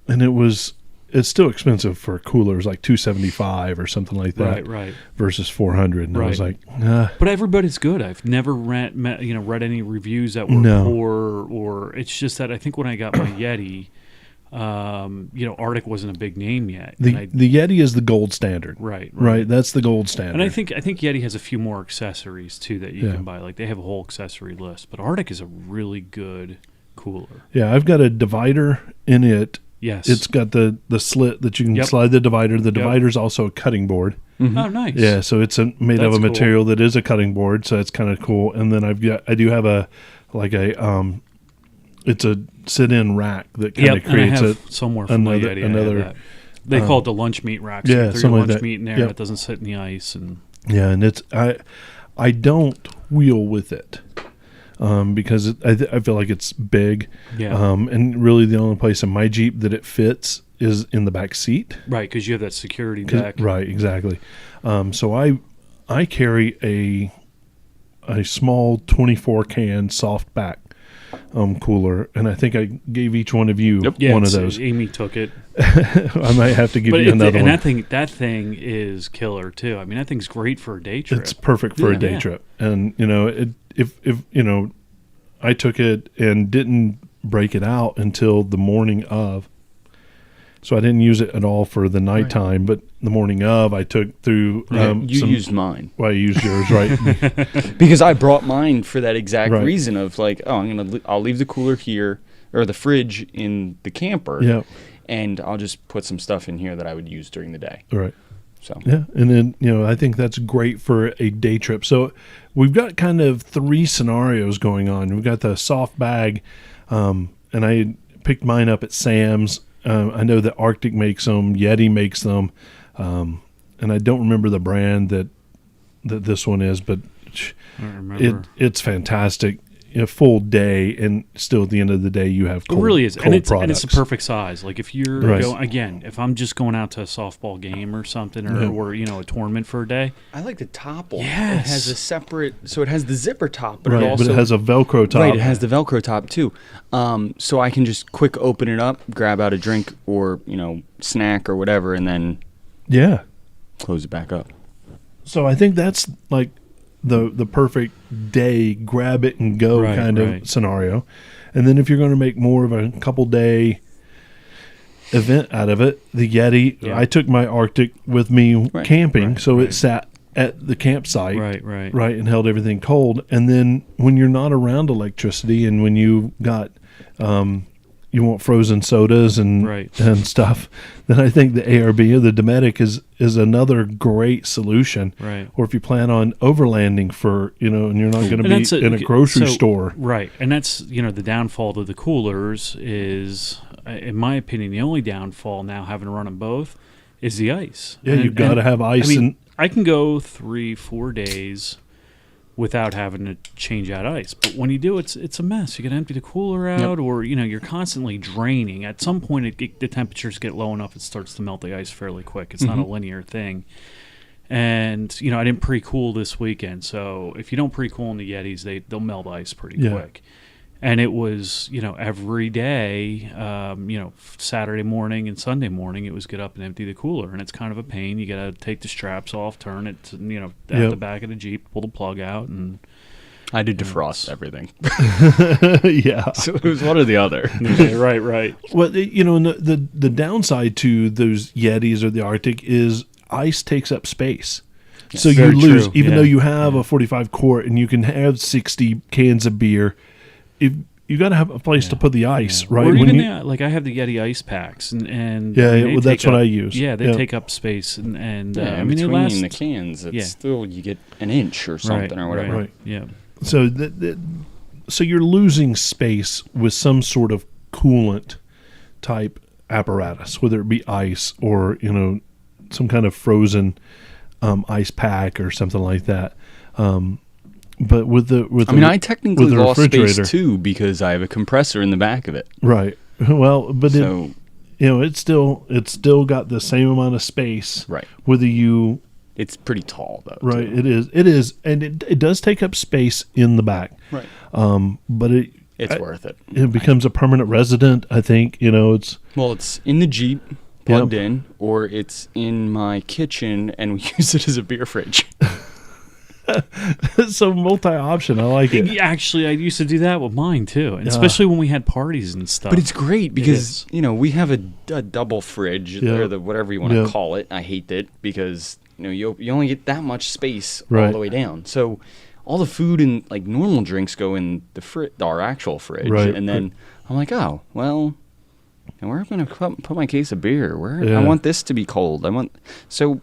A: it's still expensive for coolers, like $275 or something like that,
B: right?
A: Versus $400, and I was like,
B: But everybody's good. I've never read any reviews that were poor, or it's just that I think when I got my Yeti. Arctic wasn't a big name yet.
A: The Yeti is the gold standard.
B: Right.
A: That's the gold standard.
B: And I think Yeti has a few more accessories too that you can buy. Like they have a whole accessory list. But Arctic is a really good cooler.
A: Yeah, I've got a divider in it.
B: Yes.
A: It's got the slit that you can slide the divider. The divider's also a cutting board.
B: Mm-hmm. Oh, nice.
A: Yeah, so it's made of a material that is a cutting board, so it's kind of cool. And then I do have it's a sit-in rack that kind of creates
B: somewhere from another. They call it the lunch meat rack. So you throw your lunch meat in there, and it doesn't sit in the ice. And
A: it's I don't wheel with it because I feel like it's big. Yeah. And really the only place in my Jeep that it fits is in the back seat.
B: Right, because you have that security deck.
A: Right, exactly. So I carry a small 24-can soft back cooler, and I think I gave each one of you one of those.
B: Amy took it.
A: I might have to give you another one.
B: And that thing is killer too. I mean, that thing's great for a day trip.
A: It's perfect for a day trip. And if I took it and didn't break it out until the morning of. So I didn't use it at all for the nighttime, but the morning of I took through.
C: You used mine.
A: Well, I used yours, right?
C: Because I brought mine for that exact reason of like, I'll leave the cooler here. or the fridge in the camper.
A: Yeah.
C: And I'll just put some stuff in here that I would use during the day.
A: Right.
C: So
A: Yeah, and then I think that's great for a day trip. So we've got kind of 3 scenarios going on. We've got the soft bag, and I picked mine up at Sam's. I know that Arctic makes them, Yeti makes them, and I don't remember the brand that this one is, but
B: I don't remember.
A: it's fantastic. A full day, and still at the end of the day, you have cold,
B: it really is,
A: cold
B: and
A: products.
B: it's the perfect size. Like if you're
A: Right.
B: if I'm just going out to a softball game or something, or a tournament for a day.
C: I like the top one.
B: Yes.
C: It has a separate, so it has the zipper top, but
A: Right,
C: it also
A: but it has a Velcro top.
C: Right, it has the Velcro top too. So I can just quick open it up, grab out a drink or snack or whatever, and then
A: Yeah.
C: close it back up.
A: So I think that's like the perfect day, grab it and go
B: Right,
A: kind
B: right.
A: of scenario. And then if you're going to make more of a couple day event out of it, the Yeti,
B: Yeah.
A: I took my Arctic with me
C: Right,
A: camping,
B: right,
A: so
B: right.
A: it sat at the campsite,
B: Right.
A: and held everything cold. And then when you're not around electricity, and when you got you want frozen sodas and
B: Right.
A: and stuff, then I think the ARB or the Dometic is another great solution.
B: Right.
A: Or if you plan on overlanding for and you're not going to
B: And
A: be
B: that's
A: in a grocery store.
B: Right. And that's, the downfall to the coolers is, in my opinion, the only downfall now having to run them both is the ice.
A: Yeah, you've got to have ice.
B: I can go 3-4 days without having to change out ice. But when you do, it's a mess. You got to empty the cooler out, or, you're constantly draining. At some point, the temperatures get low enough, it starts to melt the ice fairly quick. It's not a linear thing. And, I didn't pre-cool this weekend. So if you don't pre-cool in the Yetis, they'll melt ice pretty quick. And it was, every day, Saturday morning and Sunday morning, it was get up and empty the cooler. And it's kind of a pain. You got to take the straps off, turn it, at the back of the Jeep, pull the plug out. And
C: I did defrost everything.
A: Yeah.
C: So it was one or the other.
B: Right.
A: Well, the downside to those Yetis or the Arctic is ice takes up space. So you
B: Very
A: lose,
B: true.
A: even
B: Yeah.
A: though you have a 45 quart and you can have 60 cans of beer. If you got to have a place to put the ice, right?
B: Or
A: When
B: even
A: you-
B: like I have the Yeti ice packs, and
A: well, that's what I use.
B: Yeah, they
A: Yeah.
B: take up space, and
C: In
B: they
C: between
B: last.
C: the cans, it's
B: Yeah.
C: still, you get an inch or something or whatever.
A: Right.
B: Yeah.
A: So so you're losing space with some sort of coolant type apparatus, whether it be ice or some kind of frozen ice pack or something like that. But
C: I technically
A: with the
C: lost
A: refrigerator,
C: space too because I have a compressor in the back of it.
A: right? Well, but
C: So
A: it's still got the same amount of space,
C: right,
A: whether you
C: it's pretty tall though.
A: right.
C: too.
A: It is, and it does take up space in the back.
C: Right.
A: But
C: It's worth it.
A: it becomes a permanent resident. I think it's
C: Well, it's in the Jeep plugged in, or it's in my kitchen, and we use it as a beer fridge.
A: so multi-option. I like it.
B: Yeah, actually, I used to do that with mine too, and especially when we had parties and stuff.
C: But it's great because
B: is.
C: we have a double fridge
A: Yeah.
C: or the whatever you want
A: Yeah.
C: to call it. I hate it because you only get that much space
A: Right.
C: all the way down. So all the food and like normal drinks go in our actual fridge,
A: Right.
C: and then I'm like, oh well, and where am I going to put my case of beer? Where
A: Yeah.
C: I want this to be cold. So.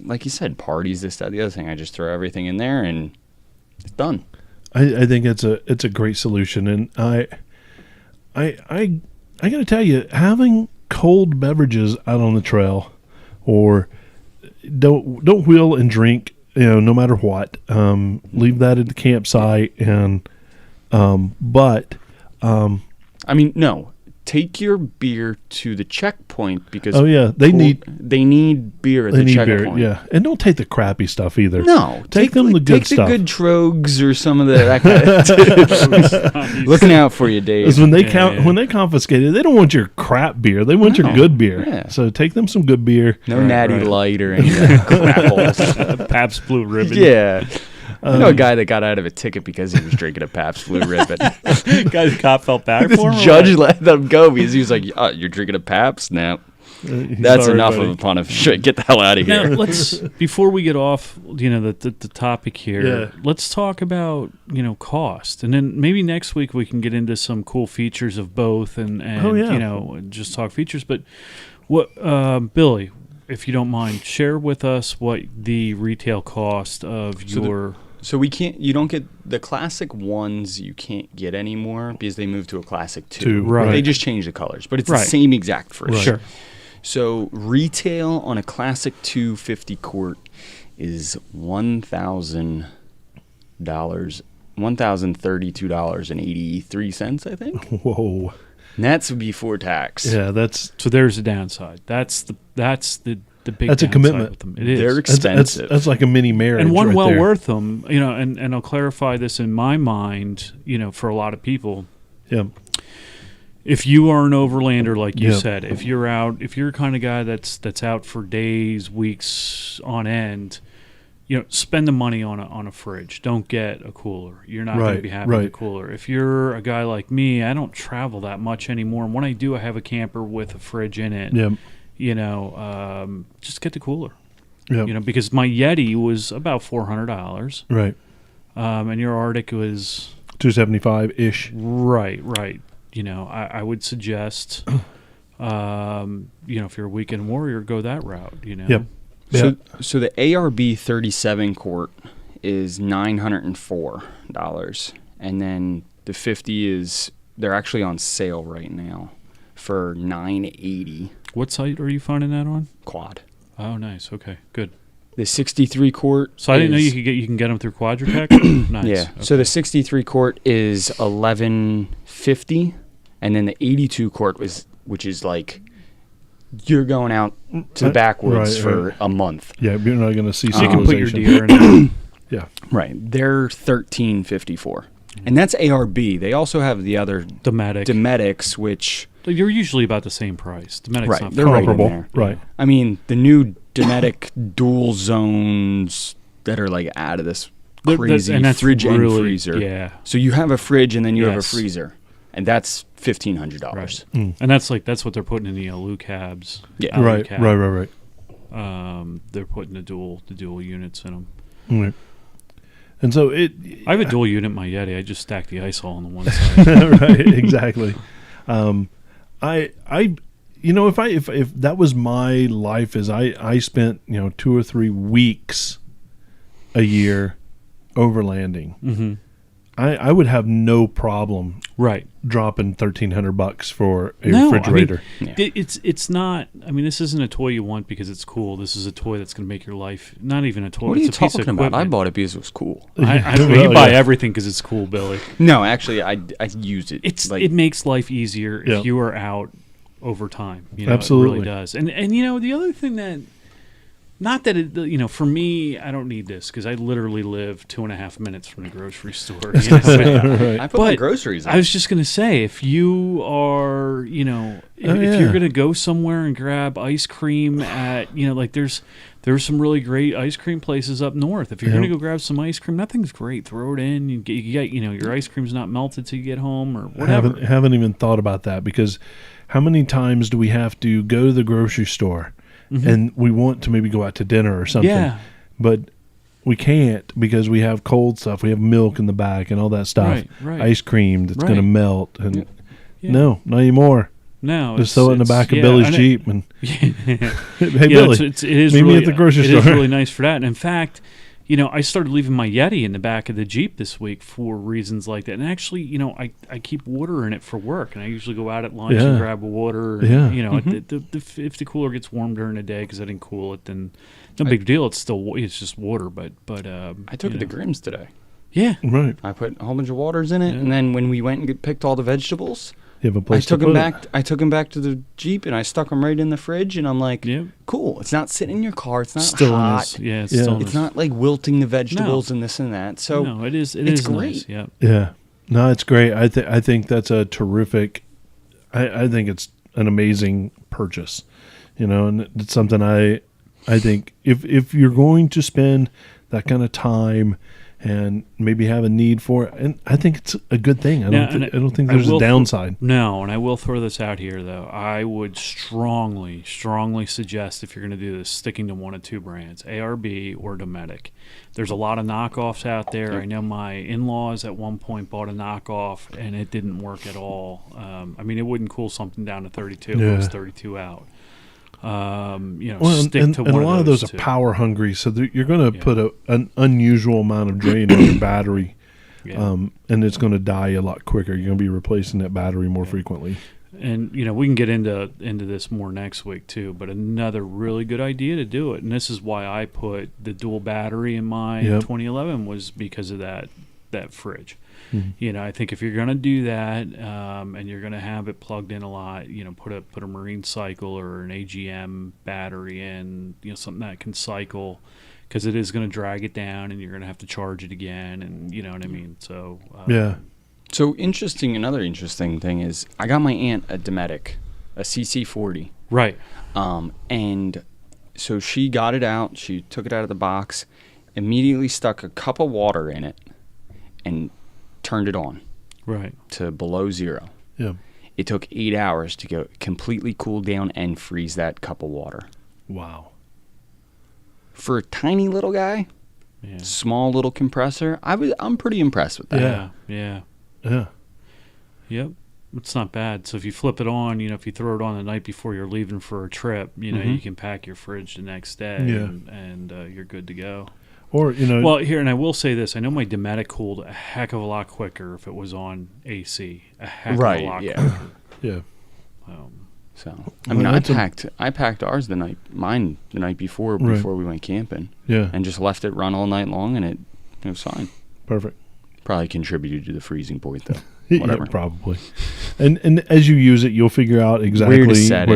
C: Like you said, parties, this, that, the other thing. I just throw everything in there and it's done.
A: I think it's a great solution, and I got to tell you, having cold beverages out on the trail, or don't wheel and drink, no matter what. Leave that at the campsite, and
C: No. Take your beer to the checkpoint because
A: they
C: need beer at the checkpoint.
A: yeah, and don't take the crappy stuff either.
C: No,
A: take them the good stuff.
C: Take the good Trogs or some of that kind of looking out for you, Dave.
A: Because when they confiscate it, they don't want your crap beer. They want your good beer.
C: Yeah.
A: So take them some good beer.
C: No Natty Light or any of that crap.
B: Pabst Blue Ribbon.
C: Yeah. I know a guy that got out of a ticket because he was drinking a Pabst Blue Ribbon.
B: Guys, the cop felt bad for him.
C: The judge let them go because he was like, "Oh, you're drinking a Pabst now." That's enough of a pun of shit. Get the hell out of
B: Now,
C: here.
B: let's before we get off, the topic here.
A: Yeah.
B: Let's talk about cost, and then maybe next week we can get into some cool features of both, and
A: Oh, yeah.
B: just talk features. But what, Billy, if you don't mind, share with us what the retail cost of your.
C: So you don't get the classic ones. You can't get anymore because they moved to a classic 2.
B: Right.
C: They just changed the colors, but it's
B: Right.
C: the same exact fridge.
A: Right.
B: Sure.
C: So retail on a classic 250 quart is $1,032.83, I think.
A: Whoa.
C: And that's before tax.
A: Yeah, that's
B: So there's a downside. That's the big.
A: That's a
B: downside
A: commitment.
B: With them. It is.
C: They're
A: that's,
C: expensive.
A: that's like a mini marriage.
B: And one
A: right
B: well
A: there.
B: worth them, and I'll clarify this in my mind, for a lot of people.
A: Yeah.
B: If you are an overlander, like you
A: Yeah.
B: said, if you're the kind of guy that's out for days, weeks on end, spend the money on a fridge. Don't get a cooler. You're not going to
A: Right,
B: be happy with a
A: right.
B: cooler. If you're a guy like me, I don't travel that much anymore. And when I do, I have a camper with a fridge in it.
A: Yeah.
B: Just get the cooler.
A: Yeah.
B: Because my Yeti was about $400,
A: Right.
B: and your Arctic was
A: 275 ish.
B: right. I would suggest, if you're a weekend warrior, go that route.
A: Yep.
C: So the ARB 37 quart is $904, and then the 50 they're actually on sale right now for $980
B: What site are you finding that on?
C: quad.
B: Oh, nice. Okay, good.
C: The 63 quart.
B: So I didn't know
C: is-
B: you can get them through Quadratech. Nice.
C: Yeah.
B: Okay.
C: So the 63 quart is $1150, and then the 82 quart which is like you're going out to the backwoods
A: Right,
C: for
A: right.
C: a month.
A: Yeah, you're not going to see
B: So you can put your
A: civilization.
B: deer in it.
A: Yeah.
C: Right. They're $1354, and that's ARB. They also have the other
B: Dometic.
C: Dometics, which
B: You're usually about the same price. Dometic's
C: Right,
B: not
C: they're
B: far.
C: right in
A: Comparable.
C: there.
A: Right.
C: I mean the new Dometic dual zones that are like out of this crazy
B: and that's
C: fridge
B: really,
C: and freezer.
B: Yeah.
C: So you have a fridge and then you have a
B: Yes.
C: freezer, and that's $1,500.
B: Right.
A: Mm.
B: And that's what they're putting in the Alu cabs.
C: Yeah.
B: Alu
A: Right.
B: cab.
A: Right.
B: They're putting the dual units in them.
A: Right. And so it.
B: I have a dual unit in my Yeti. I just stack the ice all on the one side.
A: Right. Exactly. If that was my life, as I spent 2 or 3 weeks a year overlanding,
B: Mm-hmm.
A: I would have no problem
B: Right.
A: dropping $1,300 for a
B: No,
A: refrigerator.
C: Yeah.
B: It's not. I mean, this isn't a toy you want because it's cool. This is a toy that's going to make your life. Not even a toy.
C: What are
B: it's
C: you
B: a piece of
C: talking about? I
B: equipment.
C: bought it because it was cool.
B: You
A: Well,
B: buy
A: yeah.
B: everything because it's cool, Billy.
C: No, actually, I used it.
B: It makes life easier
A: Yeah.
B: if you are out over time.
A: Absolutely.
B: It really does. And the other thing that, not that it, for me, I don't need this because I literally live 2.5 minutes from the grocery store. But
A: Right.
C: I put my
B: But
C: groceries in.
B: I was just gonna say, if you are, if
A: yeah.
B: you're gonna go somewhere and grab ice cream at, there's some really great ice cream places up north. If you're
A: Yeah.
B: gonna go grab some ice cream, nothing's great. Throw it in. You get, your ice cream's not melted till you get home or whatever.
A: Haven't even thought about that, because how many times do we have to go to the grocery store and we want to maybe go out to dinner or something,
B: Yeah.
A: but we can't because we have cold stuff. We have milk in the back and all that stuff.
B: Right.
A: Ice cream that's going to
B: Right.
A: melt. And
B: Yeah.
A: no, not anymore.
B: No,
A: Just throw it in the back of
B: yeah,
A: Billy's
B: and
A: Jeep and hey,
B: it
A: Billy,
B: it is
A: meet me
B: really,
A: at the grocery
B: It is
A: store.
B: really nice for that. And in fact, I started leaving my Yeti in the back of the Jeep this week for reasons like that. And actually, I keep water in it for work, and I usually go out at lunch
A: Yeah.
B: and grab a water. And,
A: Yeah.
B: if the cooler gets warm during the day because I didn't cool it, then no big deal. It's just water. But
C: I took it to Grimm's today.
B: Yeah.
A: Right.
C: I put a whole bunch of waters in it,
B: Yeah.
C: and then when we went and picked all the vegetables,
A: You have a
C: I
A: place
C: took
A: to
C: them
A: put
C: back. I took them back to the Jeep, and I stuck them right in the fridge. And I'm like,
B: Yeah.
C: cool. It's not sitting in your car. It's not
B: Still in
C: hot.
B: this. Yeah. It's
A: Yeah.
B: still in
C: It's
B: this.
C: not like wilting the vegetables and this and that. So
B: No, it is.
C: it's
B: Nice.
C: great.
B: Yeah.
A: it. Yeah. No, it's great. I think that's a terrific. I think it's an amazing purchase, and it's something I think if you're going to spend that kind of time and maybe have a need for it. And I think it's a good thing. I don't think
B: I
A: there's a
B: will
A: downside.
B: No, and I will throw this out here, though. I would strongly suggest, if you're going to do this, sticking to one of two brands, ARB or Dometic. There's a lot of knockoffs out there. I know my in-laws at one point bought a knockoff, and it didn't work at all. I mean, it wouldn't cool something down to 32. It was 32 out. Stick to one
A: and a lot of those
B: two.
A: are power hungry, so you're going to put an unusual amount of drain on your battery, and it's going to die a lot quicker. You're going to be replacing that battery more frequently.
B: And we can get into this more next week too. But another really good idea to do it, and this is why I put the dual battery in my 2011, was because of that fridge. Mm-hmm. I think if you're going to do that, and you're going to have it plugged in a lot, put a marine cycle or an AGM battery in, something that can cycle, because it is going to drag it down, and you're going to have to charge it again, and you know what I mean. So
C: So another interesting thing is I got my aunt a Dometic, a CC40.
B: Right.
C: And so she got it out. She took it out of the box, immediately stuck a cup of water in it, and turned it on to below 0.
A: Yeah.
C: It took 8 hours to go completely cool down and freeze that cup of water.
A: Wow.
C: For a tiny little guy, small little compressor, I'm pretty impressed with that.
B: Yeah. Yep. It's not bad. So if you flip it on, if you throw it on the night before you're leaving for a trip, you can pack your fridge the next day and you're good to go.
A: Or,
B: Well, here, and I will say this. I know my Dometic cooled a heck of a lot quicker if it was on AC. A heck of a lot quicker.
A: Yeah.
C: So, I mean, I packed ours the night before we went camping.
A: Yeah.
C: And just left it run all night long, and it was fine.
A: Perfect.
C: Probably contributed to the freezing point, though. Whatever.
A: Yeah, probably. And as you use it, you'll figure out exactly
C: where to set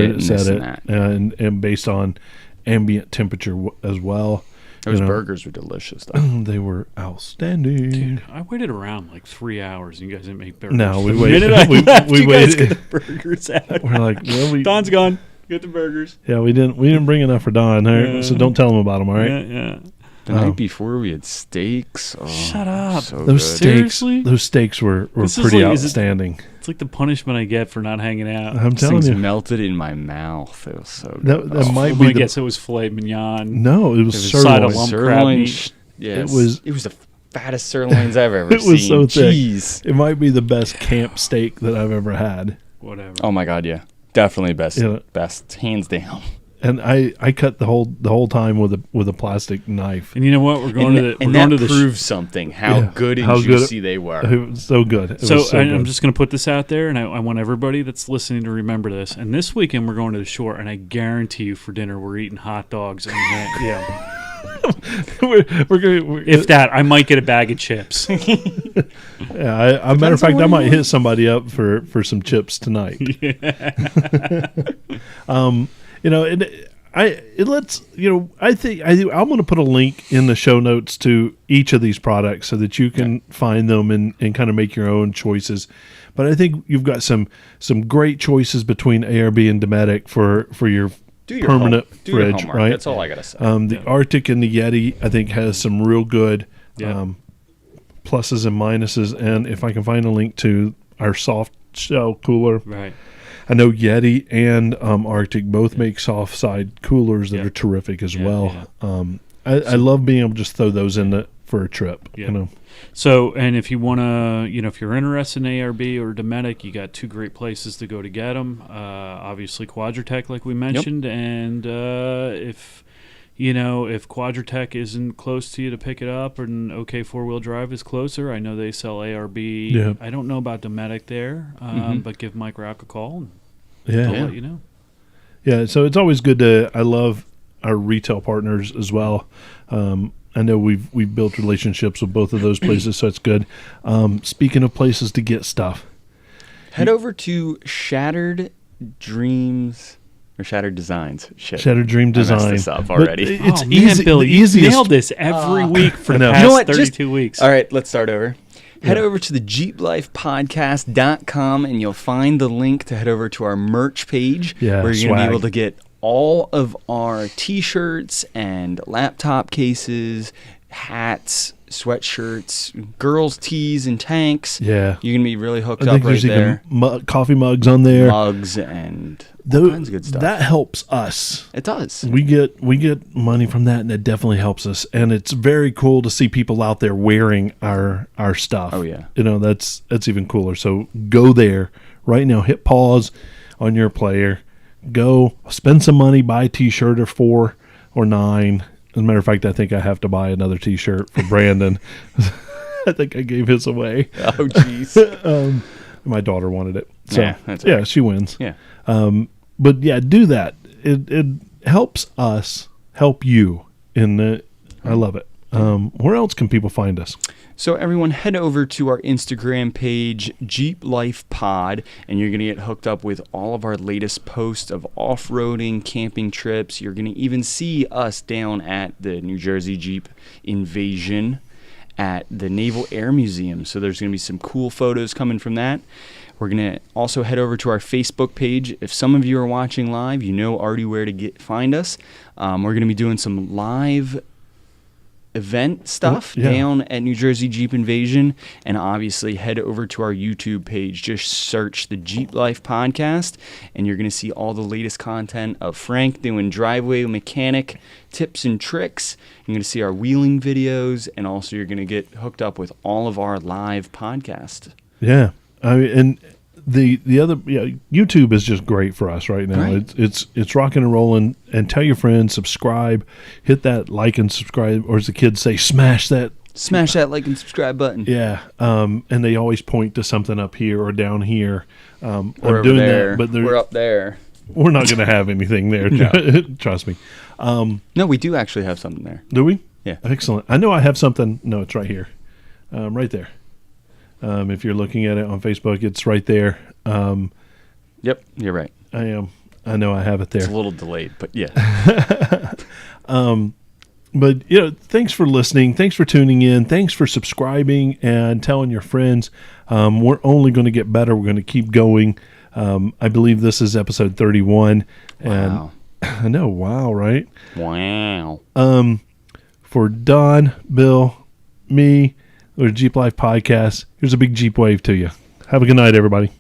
A: it, and based on ambient temperature as well.
C: Those burgers were delicious, though.
A: They were outstanding.
B: Dude, I waited around like 3 hours, and you guys didn't make burgers.
A: No, we waited.
B: We waited. Get the burgers out.
A: We're like, well,
B: Don's gone. Get the burgers.
A: Yeah, we didn't bring enough for Don. All right? So don't tell him about them. All right.
B: Yeah.
C: The night before we had steaks. Oh,
B: shut up.
C: So
A: those
C: good.
A: steaks.
B: Seriously?
A: Those steaks were pretty outstanding.
B: It's like the punishment I get for not hanging out.
A: I'm telling
C: Things
A: you,
C: melted in my mouth. It was so good.
A: That might
B: I'm
A: be.
B: gonna guess it was filet mignon.
A: No, it was sirloin.
B: side of lump crab meat.
C: Yes.
A: It was
C: the fattest sirloins I've ever seen.
A: It was so thick.
C: Jeez.
A: It might be the best camp steak that I've ever had.
B: Whatever.
C: Oh my God, yeah, definitely best,
A: Yeah.
C: best, hands down.
A: And I cut the whole time with a plastic knife.
B: And you know what? We're going to the
C: proves something how good and juicy they were.
A: It was so good.
B: I'm just going to put this out there, and I want everybody that's listening to remember this. And this weekend we're going to the shore, and I guarantee you for dinner we're eating hot dogs and if that, I might get a bag of chips.
A: Yeah, matter of fact, I might hit somebody up for some chips tonight. I'm going to put a link in the show notes to each of these products so that you can find them and kind of make your own choices. But I think you've got some great choices between ARB and Dometic for your permanent fridge, right?
C: That's all I gotta say.
A: The Arctic and the Yeti, I think, has some real good pluses and minuses. And if I can find a link to our soft shell cooler,
B: right?
A: I know Yeti and Arctic both make soft side coolers that are terrific as well. Yeah. I love being able to just throw those in for a trip.
B: Yeah. So, and if you want to, if you're interested in ARB or Dometic, you got two great places to go to get them. Obviously, Quadratech, like we mentioned, and if Quadratech isn't close to you to pick it up, and OK 4-wheel drive is closer, I know they sell ARB.
A: Yeah.
B: I don't know about Dometic there, but give Mike Rock a call, and
A: they'll
B: let you know.
A: Yeah, so it's always good I love our retail partners as well. I know we've built relationships with both of those places, so it's good. Speaking of places to get stuff,
C: head over to Shattered Dreams or Shattered Designs.
A: Shattered Dream Design.
C: I messed this up already.
A: It's
B: easy. Billy, you
A: easiest.
B: nailed this every week for the past 32 weeks.
C: All right, let's start over. Head over to the JeepLifePodcast.com and you'll find the link to head over to our merch page where you're going to be able to get all of our t-shirts and laptop cases, hats, sweatshirts, girls' tees and tanks.
A: Yeah.
C: You're going to be really hooked
A: I
C: up
A: think
C: right
A: there's
C: there.
A: even coffee mugs on there.
C: Mugs and all kinds of good stuff.
A: That helps us.
C: It does.
A: We get money from that, and it definitely helps us. And it's very cool to see people out there wearing our stuff.
C: Oh, yeah.
A: That's even cooler. So go there right now. Hit pause on your player. Go spend some money. Buy a T-shirt or 4 or 9. As a matter of fact, I think I have to buy another T-shirt for Brandon. I think I gave his away.
C: Oh, jeez.
A: My daughter wanted it. So,
C: Yeah, that's all right.
A: she wins.
C: Yeah.
A: But yeah, do that. It helps us help you. I love it. Where else can people find us?
C: So everyone head over to our Instagram page, Jeep Life Pod, and you're going to get hooked up with all of our latest posts of off-roading, camping trips. You're going to even see us down at the New Jersey Jeep Invasion at the Naval Air Museum. So there's going to be some cool photos coming from that. We're going to also head over to our Facebook page. If some of you are watching live, you know already where to find us. We're going to be doing some live event stuff down at New Jersey Jeep Invasion, and obviously head over to our YouTube page. Just search the Jeep Life Podcast, and you're going to see all the latest content of Frank doing driveway mechanic tips and tricks. You're going to see our wheeling videos, and also you're going to get hooked up with all of our live podcasts.
A: Yeah, I mean, and the other YouTube is just great for us right now.
C: Right.
A: It's rocking and rolling. And tell your friends, subscribe, hit that like and subscribe, or as the kids say, smash that
C: like and subscribe button.
A: Yeah, and they always point to something up here or down here.
C: We're
A: I'm
C: over
A: doing
C: there.
A: that, but
C: We're up there.
A: we're not going to have anything there.
C: No.
A: Trust me.
C: No, we do actually have something there.
A: Do we?
C: Yeah.
A: Excellent. I know I have something. No, it's right here. Right there. If you're looking at it on Facebook, it's right there.
C: Yep, you're right.
A: I am. I know I have it there.
C: It's a little delayed, but yeah.
A: But, thanks for listening. Thanks for tuning in. Thanks for subscribing and telling your friends. We're only going to get better. We're going to keep going. I believe this is episode 31.
C: Wow.
A: And I know. Wow, right?
C: Wow.
A: For Don, Bill, me, the Jeep Life Podcast, here's a big Jeep wave to you. Have a good night, everybody.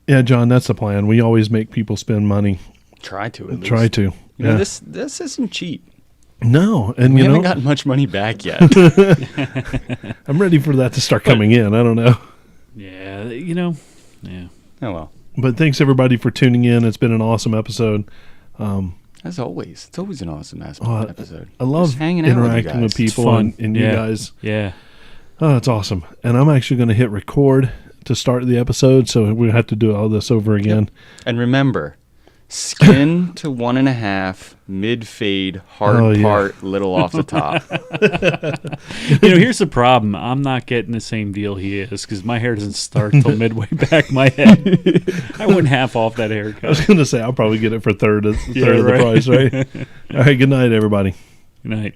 A: Yeah, John, that's the plan. We always make people spend money.
C: Try to. At least.
A: Try to.
C: You know, this isn't cheap.
A: No, and
C: we haven't gotten much money back yet.
A: I'm ready for that to start coming in. I don't know.
B: Yeah, yeah.
C: Oh well.
A: But thanks everybody for tuning in. It's been an awesome episode.
C: As always, it's always an awesome episode.
A: I love
C: Just hanging out
A: interacting with
B: It's
A: people
B: fun.
A: and you guys.
B: Yeah.
A: Oh, it's awesome. And I'm actually going to hit record to start the episode, so we have to do all this over again.
C: Yep. And remember, skin to 1.5, mid fade, hard part, little off the top.
B: Here's the problem. I'm not getting the same deal he is because my hair doesn't start till midway back my head. I went half off that
A: I
B: haircut.
A: was going to say I'll probably get it for third of the
B: right.
A: price, right? All right, good night, everybody.
B: Good night.